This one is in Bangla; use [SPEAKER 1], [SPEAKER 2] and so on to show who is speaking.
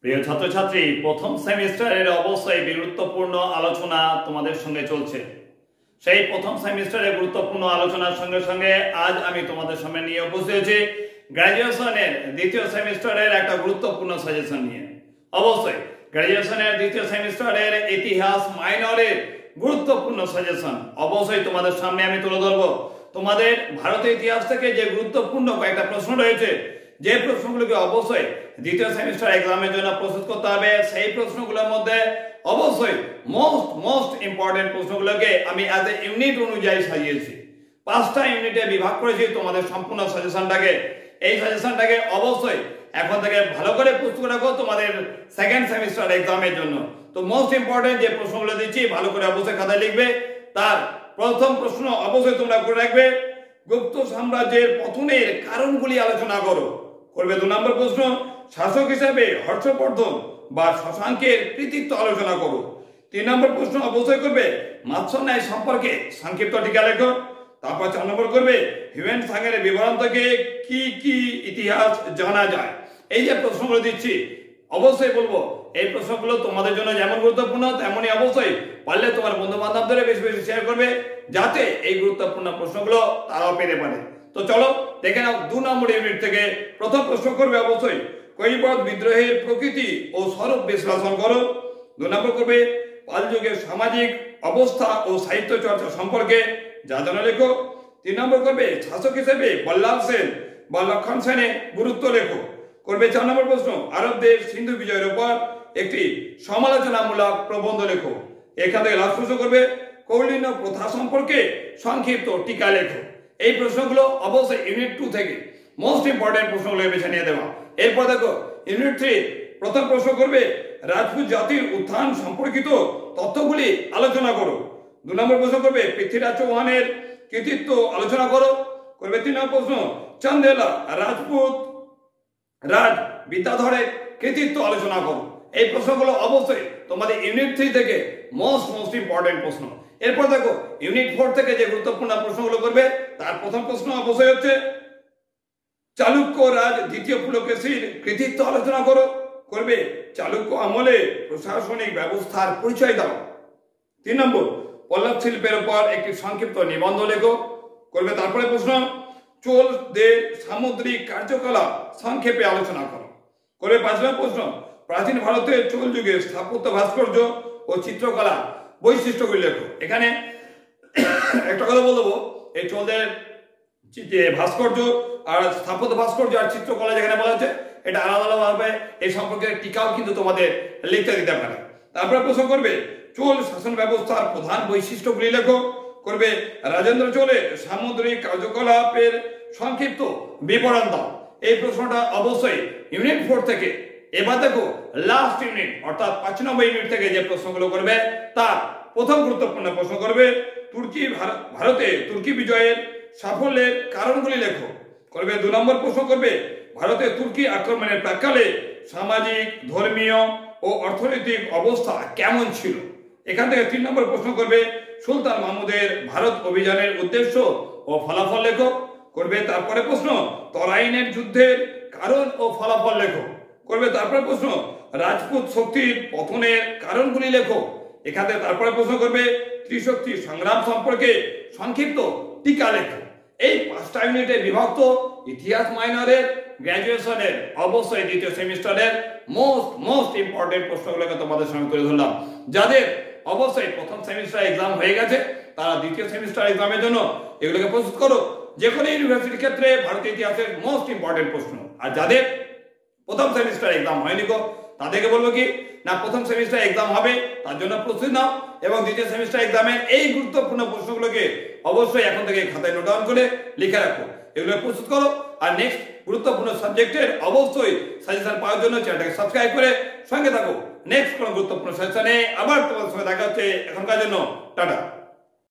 [SPEAKER 1] প্রিয় ছাত্রছাত্রী, প্রথম সেমিস্টারের অবশ্যই গুরুত্বপূর্ণ আলোচনা তোমাদের সঙ্গে চলছে। সেই প্রথম সেমিস্টারের গুরুত্বপূর্ণ আলোচনার সঙ্গে সঙ্গে আজ আমি তোমাদের সামনে নিয়ে উপস্থিত হয়েছি গ্র্যাজুয়েশনের দ্বিতীয় সেমিস্টারের একটা গুরুত্বপূর্ণ সাজেশন নিয়ে। অবশ্যই গ্র্যাজুয়েশনের দ্বিতীয় সেমিস্টারের ইতিহাস মাইনরের গুরুত্বপূর্ণ সাজেশন অবশ্যই তোমাদের সামনে আমি তুলে ধরবো। তোমাদের ভারতের ইতিহাস থেকে যে গুরুত্বপূর্ণ কয়েকটা প্রশ্ন রয়েছে, যে প্রশ্নগুলোকে অবশ্যই দ্বিতীয় সেমিস্টার এক্সামের জন্য প্রস্তুত করতে হবে, সেই প্রশ্নগুলোর মধ্যে অবশ্যই মোস্ট ইম্পর্টেন্ট প্রশ্নগুলোকে আমি অ্যাজ এ ইউনিট অনুযায়ী সাজিয়েছি। 5টা ইউনিটে বিভাগ করেছি তোমাদের সম্পূর্ণ সাজেশনটাকে। এই সাজেশনটাকে অবশ্যই এখন থেকে ভালো করে প্রস্তুত রাখো তোমাদের সেকেন্ড সেমিস্টার এক্সামের জন্য। তো মোস্ট ইম্পর্টেন্ট যে প্রশ্নগুলো দিচ্ছি ভালো করে অবশ্যই খাতায় লিখবে। তার প্রথম প্রশ্ন অবশ্যই তোমরা করে রাখবে, গুপ্ত সাম্রাজ্যের পতনের কারণগুলি আলোচনা করো। করবে 2 নম্বর প্রশ্ন, শাসক হিসেবে হর্ষবর্ধন বা শশাঙ্কের কৃতিত্ব আলোচনা করো। 3 নম্বর প্রশ্ন অবশ্যই করবে মাৎস্য ন্যায় সম্পর্কে সংক্ষিপ্ত টিকা লেখো। তারপর 4 নম্বর করবে হিউয়েন সাংয়ের বিবরণ থেকে কি কি ইতিহাস জানা যায়। এই যে প্রশ্নগুলো দিচ্ছি অবশ্যই বলবো এই প্রশ্নগুলো তোমাদের জন্য যেমন গুরুত্বপূর্ণ তেমনই অবশ্যই পারলে তোমার বন্ধু বান্ধবদের বেশি বেশি শেয়ার করবে, যাতে এই গুরুত্বপূর্ণ প্রশ্নগুলো তারাও পেতে পারে। তো চলো দেখে নাও 2 নম্বর ইউনিট থেকে প্রথম প্রশ্ন করবে অবশ্যই কৈবর্ত বিদ্রোহের প্রকৃতি ও স্বরূপ বিশ্লেষণ করো। 2 নম্বর করবে পাল যুগের সামাজিক অবস্থা ও সাহিত্য চর্চা সম্পর্কে যা জানা লেখো। 3 নম্বর করবে শাসক হিসেবে বল্লাল সেন বা লক্ষণ সেনের গুরুত্ব লেখো। করবে 4 নম্বর প্রশ্ন আরবদের সিন্ধু বিজয়ের উপর একটি সমালোচনামূলক প্রবন্ধ লেখো। এখান থেকে লাস্ট প্রশ্ন করবে কৌলিন্য প্রথা সম্পর্কে সংক্ষিপ্ত টিকা লেখো। এই প্রশ্নগুলো অবশ্যই ইউনিট 2 থেকে মোস্ট ইম্পর্টেন্ট প্রশ্নগুলো বেছে নিয়ে দেওয়া। এরপর দেখো ইউনিট 3 প্রথম প্রশ্ন করবে রাজপুত জাতির উত্থান সম্পর্কিত তথ্যগুলি আলোচনা করো। 2 নম্বর প্রশ্ন করবে পৃথ্বীরাজ চৌহানের কৃতিত্ব আলোচনা করো। করবে 3 নম্বর প্রশ্ন চন্দেলা রাজপুত রাজ বিদ্যাধরের কৃতিত্ব আলোচনা করো। এই প্রশ্নগুলো অবশ্যই তোমাদের ইউনিট 3 থেকে মোস্ট ইম্পর্টেন্ট প্রশ্ন। এরপর দেখো ইউনিট 4 থেকে যে গুরুত্বপূর্ণ প্রশ্নগুলো করবে তার প্রথম প্রশ্ন অবশ্যই হচ্ছে চালুক্য রাজ দ্বিতীয় পুলকেশীর কৃতিত্ব আলোচনা করো। করবে চালুক্য আমলে প্রশাসনিক ব্যবস্থার পরিচয় দাও। 3 নম্বর পল্লব শিল্পের উপর একটি সংক্ষিপ্ত নিবন্ধ লেখো। করবে তারপরে প্রশ্ন চোলদের সামুদ্রিক কার্যকলাপ সংক্ষেপে আলোচনা করো। করবে 5 নম্বর প্রশ্ন প্রাচীন ভারতের চোল যুগের স্থাপত্য ভাস্কর্য ও চিত্রকলা বৈশিষ্ট্যগুলি লেখো। এখানে একটা কথা বলবো, এই চোলদের ভাস্কর্য আর স্থাপত্য ভাস্কর্য আর চিত্রকলা যেখানে বলা হচ্ছে এটা আলাদা ভাবে এই সম্পর্কে টিকাও কিন্তু তোমাদের লিখতে দিতে পারে। তারপরে প্রশ্ন করবে চোল শাসন ব্যবস্থার প্রধান বৈশিষ্ট্যগুলি লেখো। করবে রাজেন্দ্র চোলের সামুদ্রিক কার্যকলাপের সংক্ষিপ্ত বিবরণ দাও। এই প্রশ্নটা অবশ্যই ইউনিট 4 থেকে। এবার দেখো লাস্ট ইউনিট অর্থাৎ 5 নম্বর ইউনিট থেকে যে প্রশ্নগুলো করবে তার প্রথম গুরুত্বপূর্ণ প্রশ্ন করবে ভারতে তুর্কি বিজয়ের সাফল্যের কারণগুলি লেখো। করবে 2 নম্বর প্রশ্ন করবে ভারতে তুর্কি আক্রমণের প্রাক্কালে সামাজিক ধর্মীয় ও অর্থনৈতিক অবস্থা কেমন ছিল। এখান থেকে 3 নম্বর প্রশ্ন করবে সুলতান মাহমুদের ভারত অভিযানের উদ্দেশ্য ও ফলাফল লেখো। করবে তারপরে প্রশ্ন তরাইনের যুদ্ধের কারণ ও ফলাফল লেখো। করবে তারপরে প্রশ্ন রাজপুত শক্তির পতনের কারণগুলি লেখো। এখান থেকে তারপরে প্রশ্ন করবে ত্রিশক্তি সংগ্রাম সম্পর্কে সংক্ষিপ্ত টিকা লেখো। এই 5টা ইউনিটে বিভক্ত ইতিহাস মাইনরের গ্র্যাজুয়েশনের অবশ্যই দ্বিতীয় সেমিস্টারের মোস্ট ইম্পর্টেন্ট প্রশ্নগুলোকে তোমাদের সামনে তুলে ধরলাম। যাদের অবশ্যই প্রথম সেমিস্টার এক্সাম হয়ে গেছে তারা দ্বিতীয় সেমিস্টার এক্সামের জন্য এগুলোকে প্রস্তুত করো। যে কোনো ইউনিভার্সিটির ক্ষেত্রে ভারতীয় ইতিহাসের মোস্ট ইম্পর্টেন্ট প্রশ্ন। আর যাদের প্রথম সেমিস্টার এক্সাম হয়নি গো তাদেরকে বলবো কি না প্রথম সেমিস্টার এক্সাম হবে তার জন্য প্রস্তুতি নাও এবং দ্বিতীয় সেমিস্টার এক্সামের এই গুরুত্বপূর্ণ প্রশ্নগুলোকে অবশ্যই এখন থেকে খাতায় নোট ডাউন করে লিখে রাখো, এগুলো প্রস্তুত করো। আর নেক্সট গুরুত্বপূর্ণ সাবজেক্টের অবশ্যই সাজেশন পাওয়ার জন্য চ্যানেলটাকে সাবস্ক্রাইব করে সঙ্গে থাকো। নেক্সট কোনো গুরুত্বপূর্ণ সাজেশনে আবার তোমাদের সঙ্গে দেখা হচ্ছে। এখনকার জন্য টাটা।